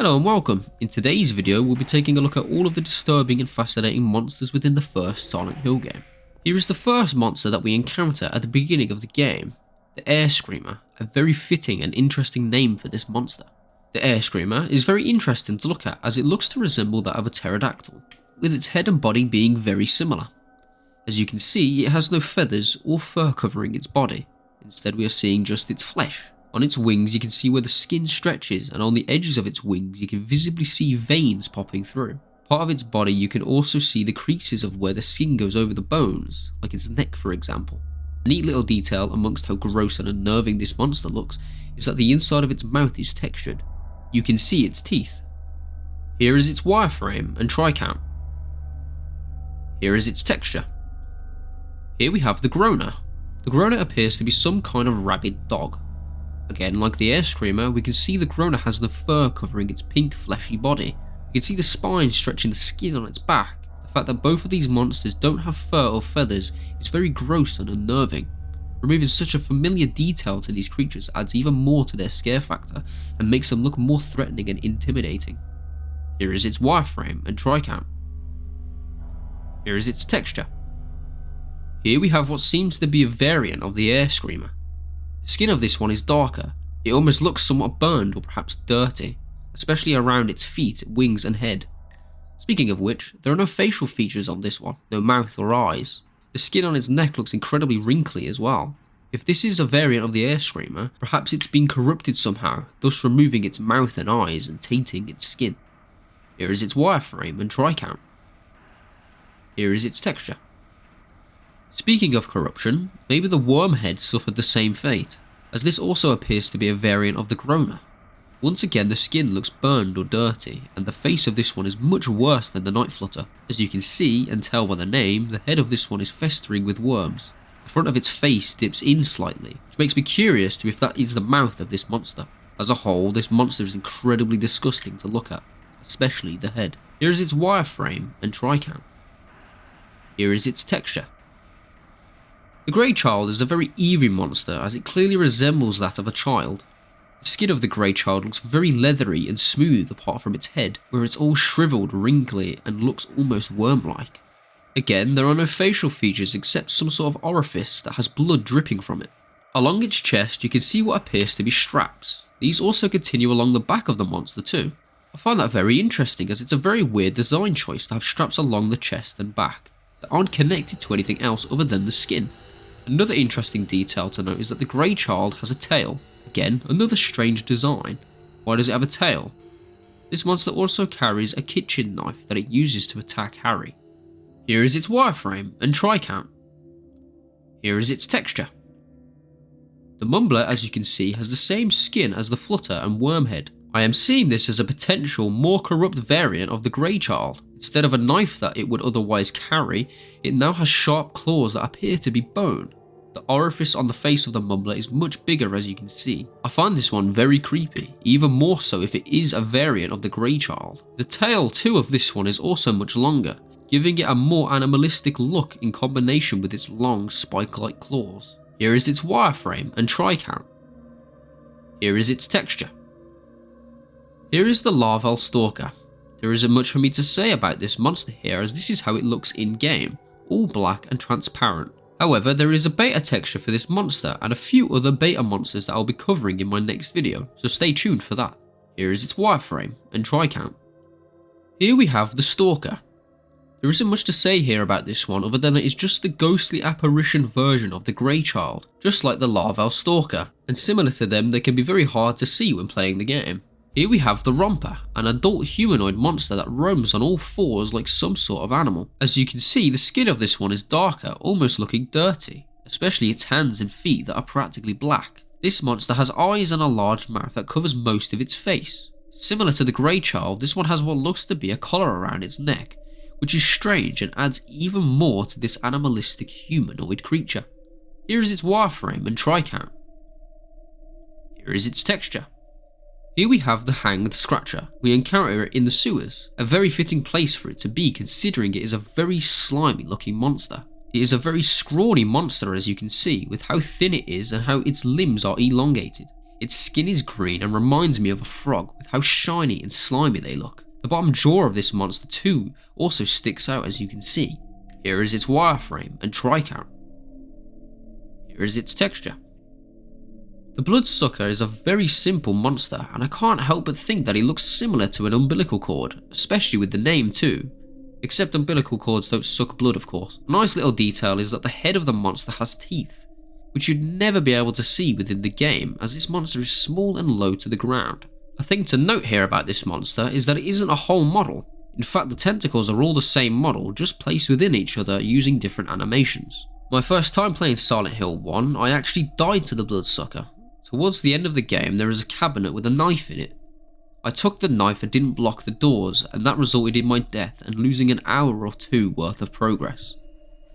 Hello and welcome. In today's video we'll be taking a look at all of the disturbing and fascinating monsters within the first Silent Hill game. Here is the first monster that we encounter at the beginning of the game, the Air Screamer, a very fitting and interesting name for this monster. The Air Screamer is very interesting to look at as it looks to resemble that of a pterodactyl, with its head and body being very similar. As you can see, it has no feathers or fur covering its body, instead we are seeing just its flesh. On its wings you can see where the skin stretches, and on the edges of its wings you can visibly see veins popping through. Part of its body you can also see the creases of where the skin goes over the bones, like its neck for example. A neat little detail amongst how gross and unnerving this monster looks is that the inside of its mouth is textured. You can see its teeth. Here is its wireframe and tricam. Here is its texture. Here we have the Groner. The Groner appears to be some kind of rabid dog. Again, like the Air Screamer, we can see the Groner has the fur covering its pink fleshy body. You can see the spine stretching the skin on its back. The fact that both of these monsters don't have fur or feathers is very gross and unnerving. Removing such a familiar detail to these creatures adds even more to their scare factor and makes them look more threatening and intimidating. Here is its wireframe and tricam. Here is its texture. Here we have what seems to be a variant of the Air Screamer. The skin of this one is darker. It almost looks somewhat burned or perhaps dirty, especially around its feet, wings and head. Speaking of which, there are no facial features on this one, no mouth or eyes. The skin on its neck looks incredibly wrinkly as well. If this is a variant of the Air Screamer, perhaps it's been corrupted somehow, thus removing its mouth and eyes and tainting its skin. Here is its wireframe and tricam. Here is its texture. Speaking of corruption, maybe the Wormhead suffered the same fate, as this also appears to be a variant of the Groner. Once again the skin looks burned or dirty, and the face of this one is much worse than the Night Flutter. As you can see and tell by the name, the head of this one is festering with worms. The front of its face dips in slightly, which makes me curious to if that is the mouth of this monster. As a whole, this monster is incredibly disgusting to look at, especially the head. Here is its wireframe and tricam. Here is its texture. The Grey Child is a very eerie monster as it clearly resembles that of a child. The skin of the Grey Child looks very leathery and smooth apart from its head, where it's all shriveled, wrinkly and looks almost worm-like. Again, there are no facial features except some sort of orifice that has blood dripping from it. Along its chest you can see what appears to be straps. These also continue along the back of the monster too. I find that very interesting as it's a very weird design choice to have straps along the chest and back that aren't connected to anything else other than the skin. Another interesting detail to note is that the Grey Child has a tail. Again, another strange design. Why does it have a tail? This monster also carries a kitchen knife that it uses to attack Harry. Here is its wireframe and tricam. Here is its texture. The Mumbler, as you can see, has the same skin as the Flutter and Wormhead. I am seeing this as a potential more corrupt variant of the Grey Child. Instead of a knife that it would otherwise carry, it now has sharp claws that appear to be bone. The orifice on the face of the Mumbler is much bigger as you can see. I find this one very creepy, even more so if it is a variant of the Grey Child. The tail too of this one is also much longer, giving it a more animalistic look in combination with its long spike-like claws. Here is its wireframe and tricam. Here is its texture. Here is the Larval Stalker. There isn't much for me to say about this monster here as this is how it looks in game, all black and transparent. However, there is a beta texture for this monster and a few other beta monsters that I'll be covering in my next video, so stay tuned for that. Here is its wireframe and tricam. Here we have the Stalker. There isn't much to say here about this one other than it is just the ghostly apparition version of the Grey Child, just like the Larval Stalker, and similar to them they can be very hard to see when playing the game. Here we have the Romper, an adult humanoid monster that roams on all fours like some sort of animal. As you can see, the skin of this one is darker, almost looking dirty, especially its hands and feet that are practically black. This monster has eyes and a large mouth that covers most of its face. Similar to the Grey Child, this one has what looks to be a collar around its neck, which is strange and adds even more to this animalistic humanoid creature. Here is its wireframe and tricam. Here is its texture. Here we have the Hanged Scratcher. We encounter it in the sewers, a very fitting place for it to be considering it is a very slimy looking monster. It is a very scrawny monster as you can see with how thin it is and how its limbs are elongated. Its skin is green and reminds me of a frog with how shiny and slimy they look. The bottom jaw of this monster too also sticks out, as you can see. Here is its wireframe and tricount. Here is its texture. The Bloodsucker is a very simple monster, and I can't help but think that he looks similar to an umbilical cord, especially with the name too. Except umbilical cords don't suck blood, of course. A nice little detail is that the head of the monster has teeth, which you'd never be able to see within the game, as this monster is small and low to the ground. A thing to note here about this monster is that it isn't a whole model. In fact, the tentacles are all the same model, just placed within each other using different animations. My first time playing Silent Hill 1, I actually died to the Bloodsucker. Towards the end of the game, there is a cabinet with a knife in it. I took the knife and didn't block the doors, and that resulted in my death and losing an hour or two worth of progress.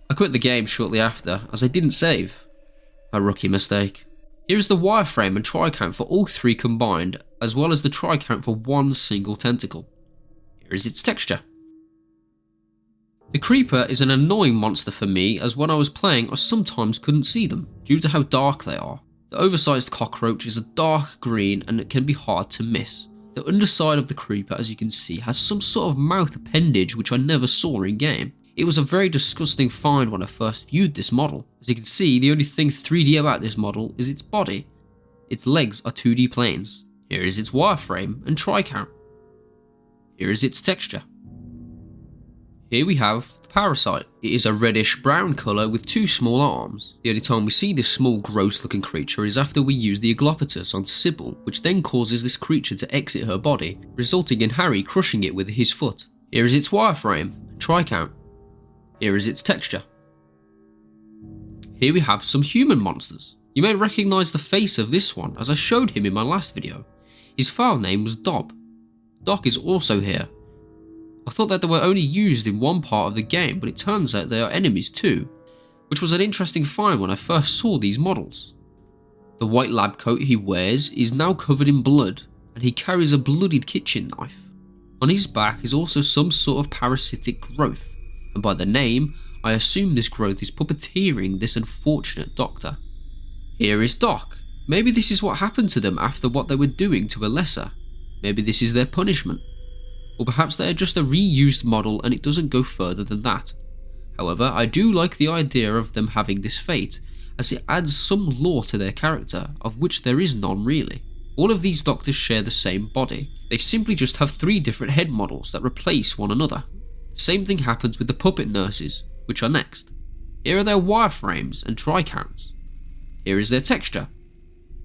I quit the game shortly after, as I didn't save. A rookie mistake. Here is the wireframe and tricount for all three combined, as well as the tricount for one single tentacle. Here is its texture. The Creeper is an annoying monster for me, as when I was playing I sometimes couldn't see them, due to how dark they are. The oversized cockroach is a dark green and it can be hard to miss. The underside of the Creeper, as you can see, has some sort of mouth appendage which I never saw in game. It was a very disgusting find when I first viewed this model. As you can see, the only thing 3D about this model is its body. Its legs are 2D planes. Here is its wireframe and tricount. Here is its texture. Here we have the Parasite. It is a reddish brown colour with two small arms. The only time we see this small gross looking creature is after we use the Aglophithus on Sybil, which then causes this creature to exit her body, resulting in Harry crushing it with his foot. Here is its wireframe and tricount. Here is its texture. Here we have some human monsters. You may recognise the face of this one, as I showed him in my last video. His file name was Dob. Doc is also here. I thought that they were only used in one part of the game, but it turns out they are enemies too, which was an interesting find when I first saw these models. The white lab coat he wears is now covered in blood, and he carries a bloodied kitchen knife. On his back is also some sort of parasitic growth, and by the name, I assume this growth is puppeteering this unfortunate doctor. Here is Doc. Maybe this is what happened to them after what they were doing to Alessa. Maybe this is their punishment. Or perhaps they are just a reused model and it doesn't go further than that. However, I do like the idea of them having this fate, as it adds some lore to their character, of which there is none really. All of these doctors share the same body. They simply just have 3 different head models that replace one another. The same thing happens with the puppet nurses, which are next. Here are their wireframes and tricounts. Here is their texture.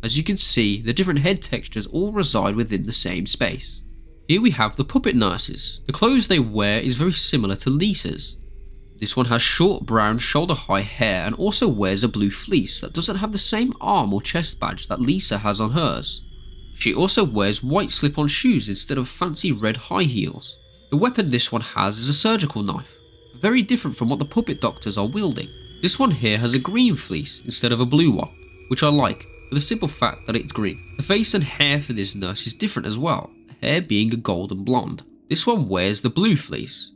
As you can see, the different head textures all reside within the same space. Here we have the puppet nurses. The clothes they wear is very similar to Lisa's. This one has short brown shoulder high hair and also wears a blue fleece that doesn't have the same arm or chest badge that Lisa has on hers. She also wears white slip-on shoes instead of fancy red high heels. The weapon this one has is a surgical knife, very different from what the puppet doctors are wielding. This one here has a green fleece instead of a blue one, which I like, for the simple fact that it's green. The face and hair for this nurse is different as well, the hair being a golden blonde. This one wears the blue fleece.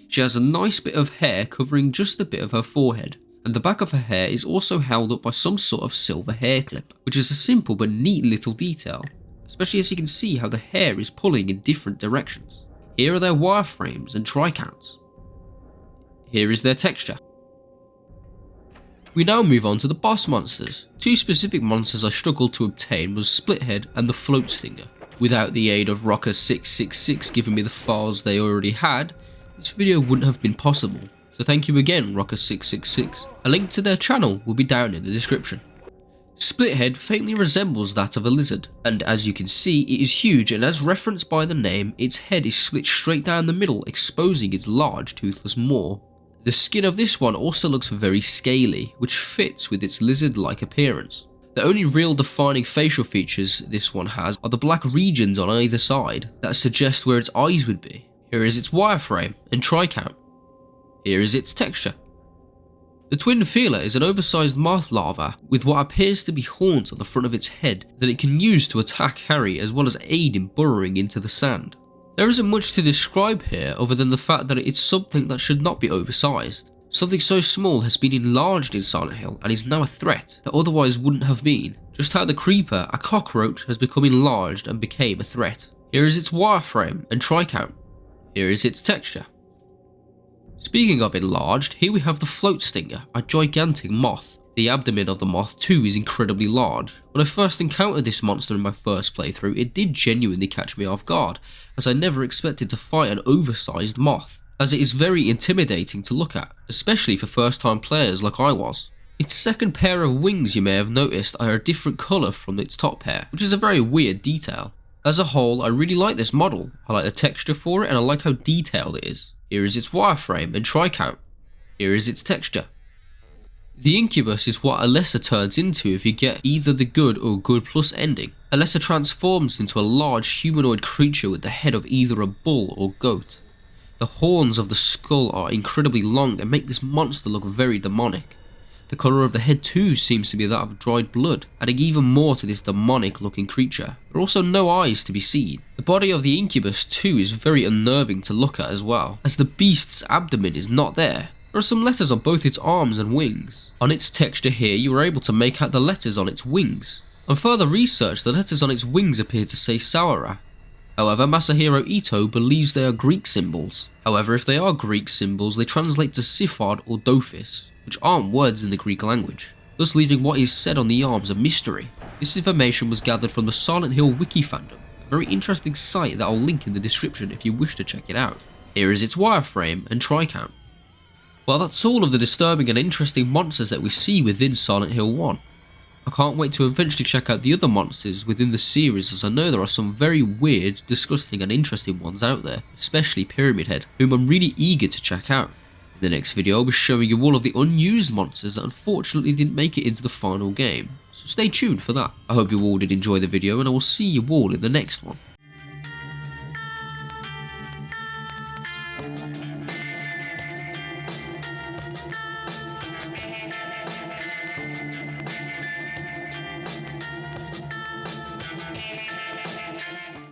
She has a nice bit of hair covering just a bit of her forehead, and the back of her hair is also held up by some sort of silver hair clip, which is a simple but neat little detail, especially as you can see how the hair is pulling in different directions. Here are their wireframes and tricounts. Here is their texture. We now move on to the boss monsters. 2 specific monsters I struggled to obtain was Splithead and the Float Stinger. Without the aid of Rocker666 giving me the files they already had, this video wouldn't have been possible, so thank you again Rocker666. A link to their channel will be down in the description. Splithead faintly resembles that of a lizard, and as you can see it is huge, and as referenced by the name, its head is split straight down the middle, exposing its large toothless maw. The skin of this one also looks very scaly, which fits with its lizard-like appearance. The only real defining facial features this one has are the black regions on either side that suggest where its eyes would be. Here is its wireframe and tricount. Here is its texture. The twin feeler is an oversized moth larva with what appears to be horns on the front of its head that it can use to attack Harry as well as aid in burrowing into the sand. There isn't much to describe here other than the fact that it's something that should not be oversized. Something so small has been enlarged in Silent Hill and is now a threat that otherwise wouldn't have been. Just how the creeper, a cockroach, has become enlarged and became a threat. Here is its wireframe and try count. Here is its texture. Speaking of enlarged, here we have the float stinger, a gigantic moth. The abdomen of the moth too is incredibly large. When I first encountered this monster in my first playthrough, it did genuinely catch me off guard, as I never expected to fight an oversized moth, as it is very intimidating to look at, especially for first time players like I was. Its second pair of wings, you may have noticed, are a different colour from its top pair, which is a very weird detail. As a whole, I really like this model. I like the texture for it and I like how detailed it is. Here is its wireframe and try count. Here is its texture. The Incubus is what Alessa turns into if you get either the good or good plus ending. Alessa transforms into a large humanoid creature with the head of either a bull or goat. The horns of the skull are incredibly long and make this monster look very demonic. The colour of the head too seems to be that of dried blood, adding even more to this demonic looking creature. There are also no eyes to be seen. The body of the Incubus too is very unnerving to look at as well, as the beast's abdomen is not there. There are some letters on both its arms and wings. On its texture here, you are able to make out the letters on its wings. On further research, the letters on its wings appear to say Saura. However, Masahiro Ito believes they are Greek symbols. However, if they are Greek symbols, they translate to Siphard or Dophis, which aren't words in the Greek language, thus leaving what is said on the arms a mystery. This information was gathered from the Silent Hill wiki fandom, a very interesting site that I'll link in the description if you wish to check it out. Here is its wireframe and try count. Well, that's all of the disturbing and interesting monsters that we see within Silent Hill 1. I can't wait to eventually check out the other monsters within the series, as I know there are some very weird, disgusting and interesting ones out there, especially Pyramid Head, whom I'm really eager to check out. In the next video I'll be showing you all of the unused monsters that unfortunately didn't make it into the final game, so stay tuned for that. I hope you all did enjoy the video and I will see you all in the next one.